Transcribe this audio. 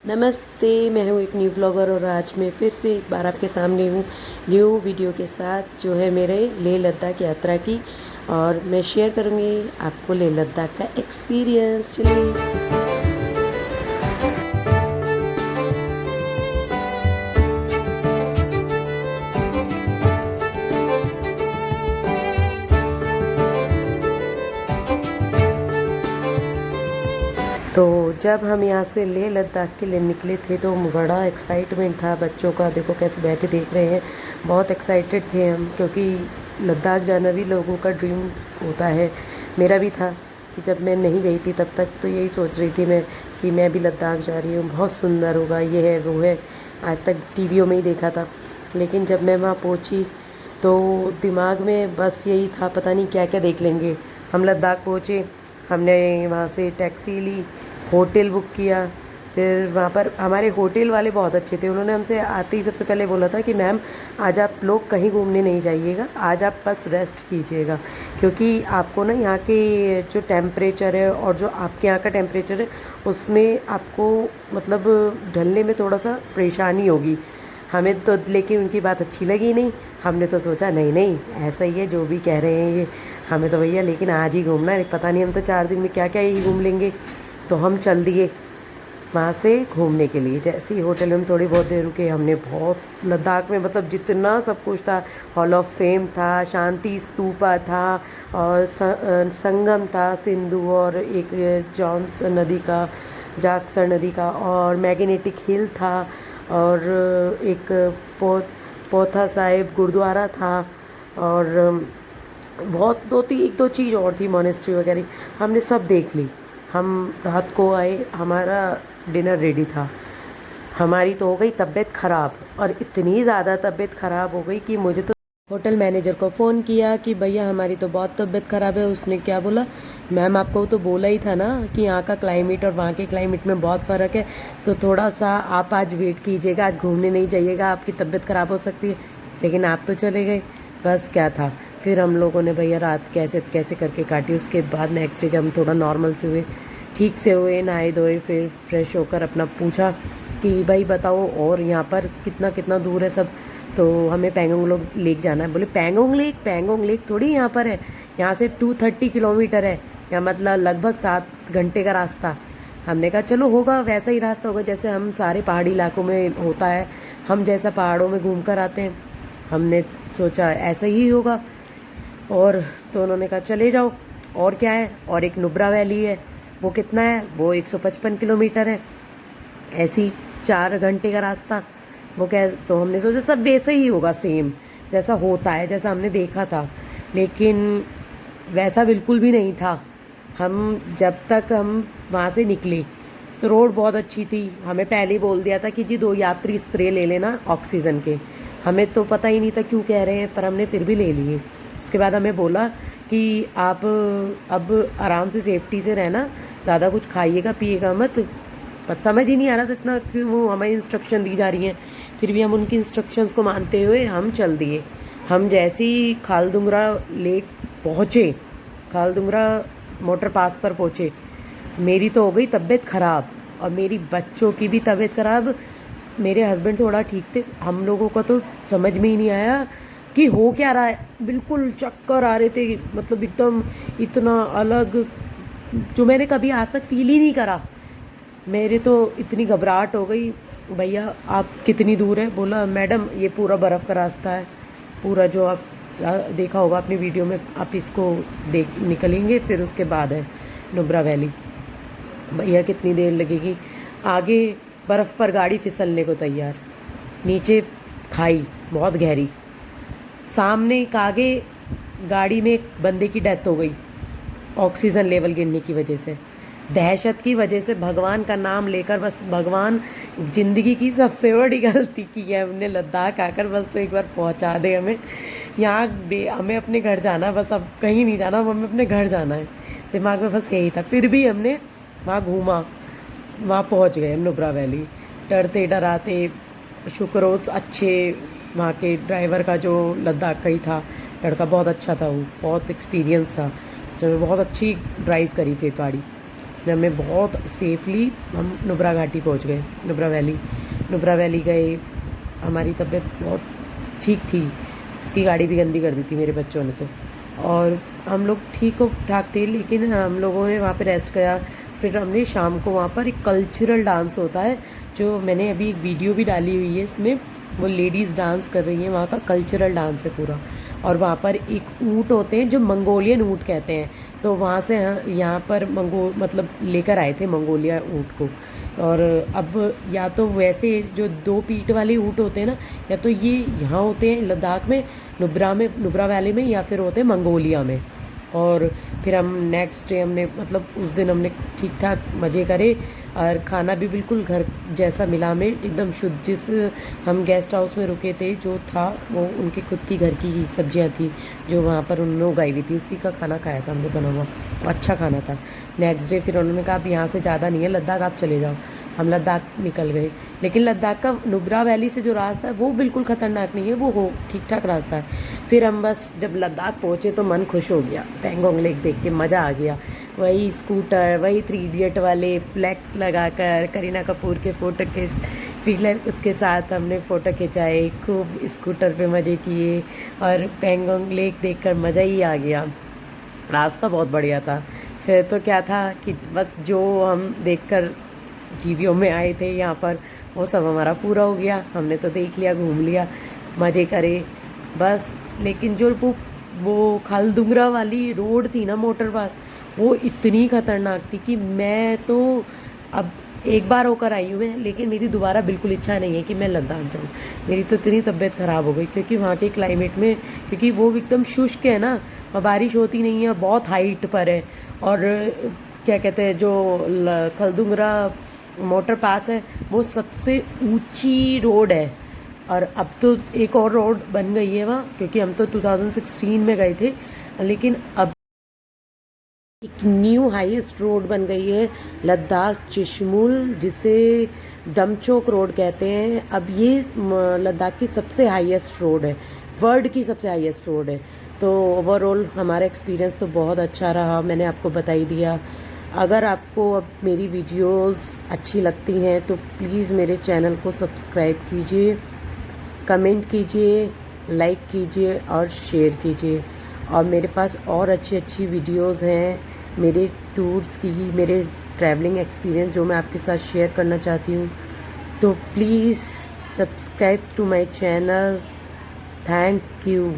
नमस्ते, मैं हूँ एक न्यू ब्लॉगर और आज मैं फिर से एक बार आपके सामने हूँ न्यू वीडियो के साथ जो है मेरे लेह लद्दाख यात्रा की। और मैं शेयर करूँगी आपको लेह लद्दाख का एक्सपीरियंस। चलिए। तो जब हम यहाँ से लेह लद्दाख के लिए निकले थे तो बड़ा एक्साइटमेंट था बच्चों का। देखो कैसे बैठे देख रहे हैं, बहुत एक्साइटेड थे हम, क्योंकि लद्दाख जाना भी लोगों का ड्रीम होता है। मेरा भी था कि जब मैं नहीं गई थी तब तक तो यही सोच रही थी मैं कि मैं भी लद्दाख जा रही हूँ, बहुत सुंदर होगा, ये है वो है। आज तक टीवियों में ही देखा था, लेकिन जब मैं वहाँ पहुँची तो दिमाग में बस यही था, पता नहीं क्या क्या देख लेंगे। हम लद्दाख पहुँचे, हमने वहाँ से टैक्सी ली, होटल बुक किया। फिर वहाँ पर हमारे होटल वाले बहुत अच्छे थे। उन्होंने हमसे आते ही सबसे पहले बोला था कि मैम आज आप लोग कहीं घूमने नहीं जाइएगा, आज आप बस रेस्ट कीजिएगा, क्योंकि आपको ना यहाँ के जो टेम्परेचर है और जो आपके यहाँ का टेम्परेचर है उसमें आपको मतलब ढलने में थोड़ा सा परेशानी होगी। हमें तो लेकिन उनकी बात अच्छी लगी नहीं। हमने तो सोचा नहीं नहीं ऐसा ही है जो भी कह रहे हैं ये, हमें तो भैया लेकिन आज ही घूमना है, पता नहीं हम तो 4 दिन में क्या क्या ही घूम लेंगे। तो हम चल दिए वहाँ से घूमने के लिए। जैसे ही होटल में थोड़ी बहुत देर रुके, हमने बहुत लद्दाख में मतलब जितना सब कुछ था, हॉल ऑफ फेम था, शांति स्तूपा था, और संगम था सिंधु और एक जॉन्स नदी का, जागसर नदी का, और मैग्नेटिक हिल था, और एक पोथा साहिब गुरुद्वारा था, और बहुत एक दो चीज़ और थी, मोनेस्ट्री वगैरह। हमने सब देख ली। हम रात को आए, हमारा डिनर रेडी था। हमारी तो हो गई तबीयत ख़राब, और इतनी ज़्यादा तबीयत ख़राब हो गई कि मुझे तो होटल मैनेजर को फ़ोन किया कि भैया हमारी तो बहुत तबीयत ख़राब है। उसने क्या बोला, मैम आपको तो बोला ही था ना कि यहाँ का क्लाइमेट और वहाँ के क्लाइमेट में बहुत फ़र्क है, तो थोड़ा सा आप आज वेट कीजिएगा, आज घूमने नहीं जाइएगा, आपकी तबीयत ख़राब हो सकती है। लेकिन आप तो चले गए, बस क्या था। फिर हम लोगों ने भैया रात कैसे कैसे करके काटी। उसके बाद नेक्स्ट डे जब हम थोड़ा नॉर्मल से हुए, ठीक से हुए, नहाए धोए, फिर फ्रेश होकर अपना पूछा कि भाई बताओ और यहाँ पर कितना कितना दूर है सब। तो हमें पैंगोंग लेक जाना है। बोले पैंगोंग लेक थोड़ी यहाँ पर है, यहाँ से 230 किलोमीटर है, या मतलब लगभग 7 घंटे का रास्ता। हमने कहा चलो होगा वैसा ही रास्ता होगा जैसे हम सारे पहाड़ी इलाकों में होता है, हम जैसा पहाड़ों में घूम कर आते हैं। हमने सोचा ऐसा ही होगा। और तो उन्होंने कहा चले जाओ, और क्या है, और एक नुब्रा वैली है, वो कितना है, वो 155 किलोमीटर है, ऐसी 4 घंटे का रास्ता। वो कह तो हमने सोचा सब वैसे ही होगा, सेम जैसा होता है, जैसा हमने देखा था। लेकिन वैसा बिल्कुल भी नहीं था। हम जब तक हम वहाँ से निकले तो रोड बहुत अच्छी थी। हमें पहले ही बोल दिया था कि जी 2 यात्री स्प्रे ले लेना ऑक्सीजन के। हमें तो पता ही नहीं था क्यों कह रहे हैं, पर हमने फिर भी ले लिए। उसके बाद हमें बोला कि आप अब आराम से सेफ्टी से रहना, ज़्यादा कुछ खाइएगा पिएगा मत। पर समझ ही नहीं आ रहा था इतना कि वो हमें इंस्ट्रक्शन दी जा रही हैं। फिर भी हम उनकी इंस्ट्रक्शंस को मानते हुए हम चल दिए। हम जैसे ही खालदुंगरा लेक पहुँचे, खालदुंगरा मोटर पास पर पहुँचे, मेरी तो हो गई तबीयत ख़राब और मेरी बच्चों की भी तबीयत ख़राब। मेरे हस्बैंड थोड़ा ठीक थे, हम लोगों को तो समझ में ही नहीं आया कि हो क्या रहा है। बिल्कुल चक्कर आ रहे थे, मतलब एकदम इतना अलग जो मैंने कभी आज तक फील ही नहीं करा। मेरे तो इतनी घबराहट हो गई। भैया आप कितनी दूर है, बोला मैडम ये पूरा बर्फ़ का रास्ता है, पूरा जो आप देखा होगा अपनी वीडियो में, आप इसको देख निकलेंगे फिर उसके बाद है नुब्रा वैली। भैया कितनी देर लगेगी, आगे बर्फ़ पर गाड़ी फिसलने को तैयार, नीचे खाई बहुत गहरी, सामने एक आगे गाड़ी में एक बंदे की डेथ हो गई ऑक्सीजन लेवल गिरने की वजह से। दहशत की वजह से भगवान का नाम लेकर, बस भगवान ज़िंदगी की सबसे बड़ी गलती की है हमने लद्दाख आकर, बस तो एक बार पहुंचा दे हमें यहाँ दे, हमें अपने घर जाना, बस अब कहीं नहीं जाना, हमें अपने घर जाना है। दिमाग में बस यही था। फिर भी हमने वहाँ घूमा, वहाँ पहुँच गए हम नुब्रा वैली, डरते डराते। शुक्र अच्छे वहाँ के ड्राइवर का जो लद्दाख का ही था लड़का, बहुत अच्छा था वो, बहुत एक्सपीरियंस था, उसने बहुत अच्छी ड्राइव करी फिर गाड़ी। उसने हमें बहुत सेफली, हम नुब्रा घाटी पहुंच गए, नुब्रा वैली गए। हमारी तबीयत बहुत ठीक थी, उसकी गाड़ी भी गंदी कर दी थी मेरे बच्चों ने तो, और हम लोग ठीक ठाक थे, लेकिन हम लोगों ने वहाँ पे रेस्ट किया। फिर हमने शाम को वहाँ पर एक कल्चरल डांस होता है, जो मैंने अभी एक वीडियो भी डाली हुई है, इसमें वो लेडीज़ डांस कर रही हैं, वहाँ का कल्चरल डांस है पूरा। और वहाँ पर एक ऊँट होते हैं जो मंगोलियन ऊँट कहते हैं, तो वहाँ से यहाँ पर मतलब लेकर आए थे मंगोलिया ऊँट को। और अब या तो वैसे जो 2 पीठ वाले ऊँट होते हैं ना, या तो ये यहाँ होते हैं लद्दाख में, नुब्रा वैली में, या फिर होते हैं मंगोलिया में। और फिर हम नेक्स्ट डे हमने मतलब उस दिन हमने ठीक ठाक मज़े करे, और खाना भी बिल्कुल घर जैसा मिला हमें, एकदम शुद्ध। जिस हम गेस्ट हाउस में रुके थे जो था, वो उनकी खुद की घर की सब्जियां थी जो वहाँ पर उन्होंने उगाई हुई थी, उसी का खाना खाया था हमने बना हुआ, अच्छा खाना था। नेक्स्ट डे फिर उन्होंने कहा अब यहाँ से ज़्यादा नहीं है लद्दाख, आप चले जाओ। हम लद्दाख निकल गए, लेकिन लद्दाख का नुब्रा वैली से जो रास्ता है वो बिल्कुल ख़तरनाक नहीं है, वो हो ठीक ठाक रास्ता है। फिर हम बस जब लद्दाख पहुँचे तो मन खुश हो गया, पैंगोंग लेक देख के मज़ा आ गया। वही स्कूटर, वही 3 इडियट वाले फ्लैक्स लगाकर करीना कपूर के फ़ोटो के फिर उसके साथ हमने फ़ोटो खिंचाए, खूब स्कूटर पे मज़े किए, और पैंगोंग लेक देखकर मज़ा ही आ गया। रास्ता बहुत बढ़िया था। फिर तो क्या था कि बस जो हम देखकर टीवियों में आए थे यहाँ पर, वो सब हमारा पूरा हो गया। हमने तो देख लिया, घूम लिया, मज़े करे बस। लेकिन जो वो खालदुंगरा वाली रोड थी ना, मोटर पास, वो इतनी ख़तरनाक थी कि मैं तो अब एक बार होकर आई हूँ मैं, लेकिन मेरी दोबारा बिल्कुल इच्छा नहीं है कि मैं लद्दाख जाऊँ। मेरी तो इतनी तबीयत ख़राब हो गई, क्योंकि वहाँ के क्लाइमेट में, क्योंकि वो एकदम शुष्क है ना, बारिश होती नहीं है, बहुत हाइट पर है। और क्या कहते हैं, जो खलदुंगरा मोटर पास है वो सबसे ऊंची रोड है। और अब तो एक और रोड बन गई है वहाँ, क्योंकि हम तो 2016 में गए थे, लेकिन अब एक न्यू हाईएस्ट रोड बन गई है लद्दाख चिशमुल, जिसे दमचोक रोड कहते हैं। अब ये लद्दाख की सबसे हाईएस्ट रोड है, वर्ल्ड की सबसे हाईएस्ट रोड है। तो ओवरऑल हमारा एक्सपीरियंस तो बहुत अच्छा रहा, मैंने आपको बता ही दिया। अगर आपको अब मेरी वीडियोस अच्छी लगती हैं तो प्लीज़ मेरे चैनल को सब्सक्राइब कीजिए, कमेंट कीजिए, लाइक कीजिए और शेयर कीजिए। और मेरे पास और अच्छी अच्छी वीडियोस हैं मेरे टूर्स की, मेरे ट्रैवलिंग एक्सपीरियंस जो मैं आपके साथ शेयर करना चाहती हूँ। तो please subscribe to my channel. Thank you.